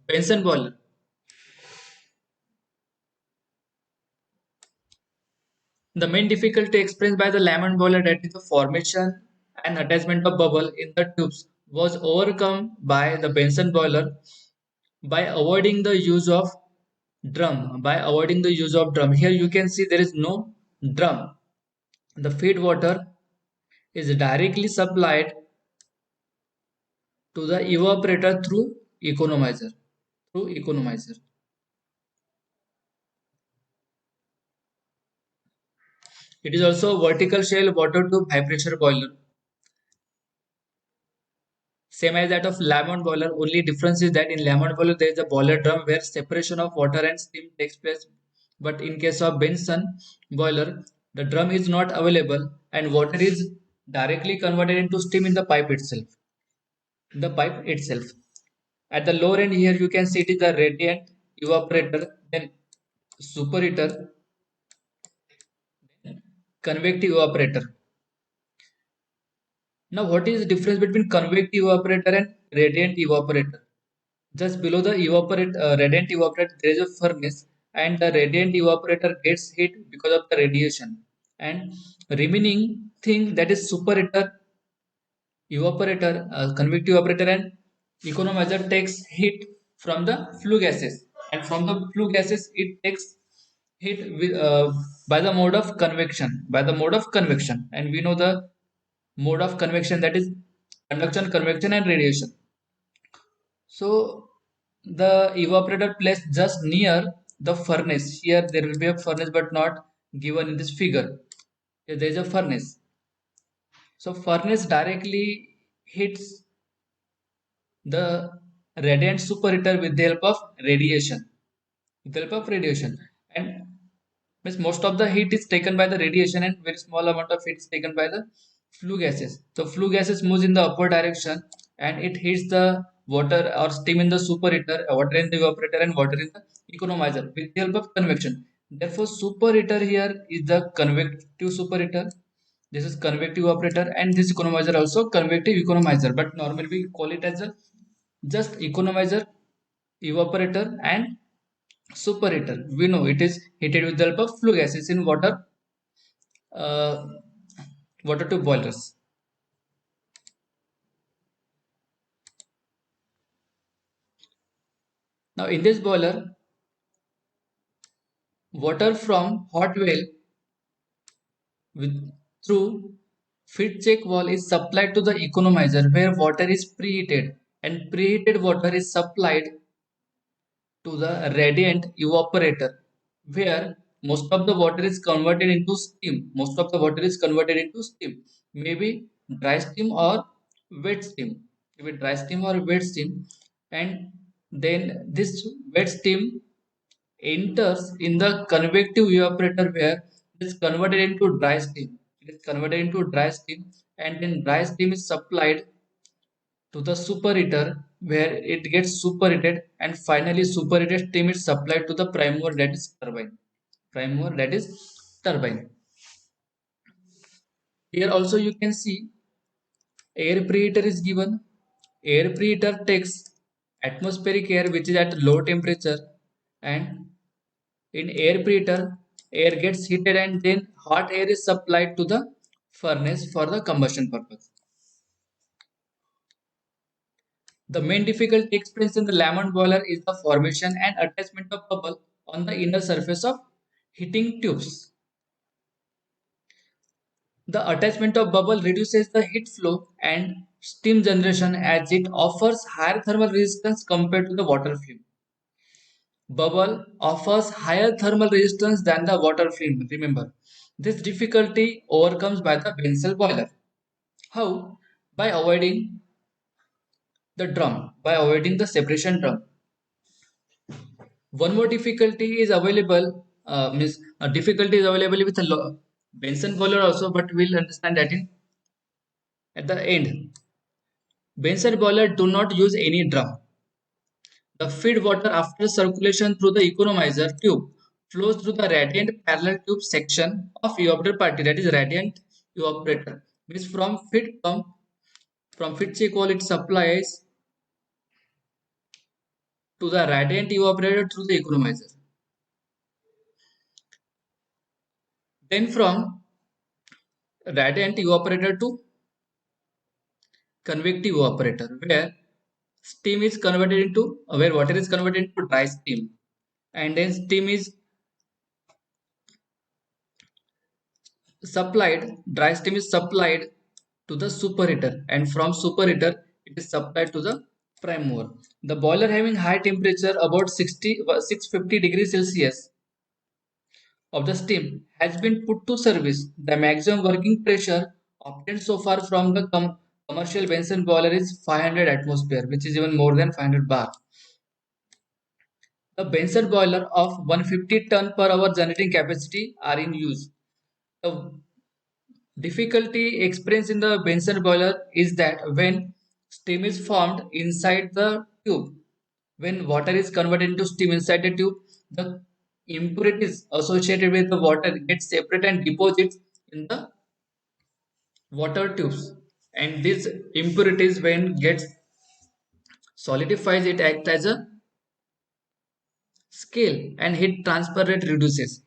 Benson boiler. The main difficulty experienced by the Lamont boiler, that is the formation and attachment of bubble in the tubes, was overcome by the Benson boiler by avoiding the use of drum. By avoiding the use of drum. Here you can see there is no drum. The feed water is directly supplied to the evaporator through economizer. Through economizer. It is also a vertical shell water tube high pressure boiler. Same as that of Lamont boiler, only difference is that in Lamont boiler there is a boiler drum where separation of water and steam takes place. But in case of Benson boiler, the drum is not available and water is directly converted into steam in the pipe itself. The pipe itself. At the lower end here you can see it is the radiant evaporator, then superheater, convective evaporator. Now, what is the difference between convective evaporator and radiant evaporator? Just below the radiant evaporator, there is a furnace, and the radiant evaporator gets heat because of the radiation. And remaining thing, that is superheater, evaporator, convective evaporator, and economizer takes heat from the flue gases, and from the flue gases, it takes heat by the mode of convection. By the mode of convection, and we know the mode of convection, that is conduction, convection, and radiation. So the evaporator placed just near the furnace. Here there will be a furnace, but not given in this figure. Here there is a furnace. So furnace directly hits the radiant superheater with the help of radiation. With the help of radiation, and means most of the heat is taken by the radiation, and very small amount of heat is taken by the flue gases. So flue gases moves in the upward direction, and it hits the water or steam in the superheater, water in the evaporator, and water in the economizer with the help of convection. Therefore, superheater here is the convective superheater. This is convective evaporator, and this economizer also convective economizer. But normally we call it as a just economizer, evaporator, and superheater. We know it is heated with the help of flue gases in uh, water tube boilers. Now in this boiler, water from hot well with through feed check valve is supplied to the economizer where water is preheated, and preheated water is supplied to the radiant evaporator where most of the water is converted into steam. Most of the water is converted into steam. Maybe dry steam or wet steam. Maybe dry steam or wet steam. And then this wet steam enters in the convective evaporator where it is converted into dry steam. It is converted into dry steam, and then dry steam is supplied to the superheater where it gets superheated, and finally superheated steam is supplied to the prime mover, that is turbine. Prime mover, that is turbine. Here also you can see air preheater is given. Air preheater takes atmospheric air which is at low temperature, and in air preheater air gets heated, and then hot air is supplied to the furnace for the combustion purpose. The main difficulty experienced in the Lamont boiler is the formation and attachment of bubble on the inner surface of heating tubes. The attachment of bubble reduces the heat flow and steam generation as it offers higher thermal resistance compared to the water film. Bubble offers higher thermal resistance than the water film. Remember, this difficulty overcomes by the Benzel boiler. How? By avoiding the drum, by avoiding the separation drum. One more difficulty is available, means a difficulty is available with a Benson boiler also, but we'll understand that in at the end. Benson boiler do not use any drum. The feed water after circulation through the economizer tube flows through the radiant parallel tube section of evaporator party, that is radiant evaporator. Means from feed pump, from feed check wall it supplies to the radiant evaporator through the economizer. Then from radiant evaporator to convective evaporator, where water is converted into dry steam, and then steam is dry steam is supplied to the superheater, and from superheater it is supplied to the prime mover. The boiler having high temperature about 650 degrees Celsius of the steam has been put to service. The maximum working pressure obtained so far from the commercial Benson boiler is 500 atmosphere, which is even more than 500 bar. The Benson boiler of 150 ton per hour generating capacity are in use. The difficulty experienced in the Benson boiler is that when steam is formed inside the tube, when water is converted into steam inside the tube, the impurities associated with the water get separated and deposits in the water tubes. And these impurities, when gets solidifies, it acts as a scale, and heat transfer rate reduces.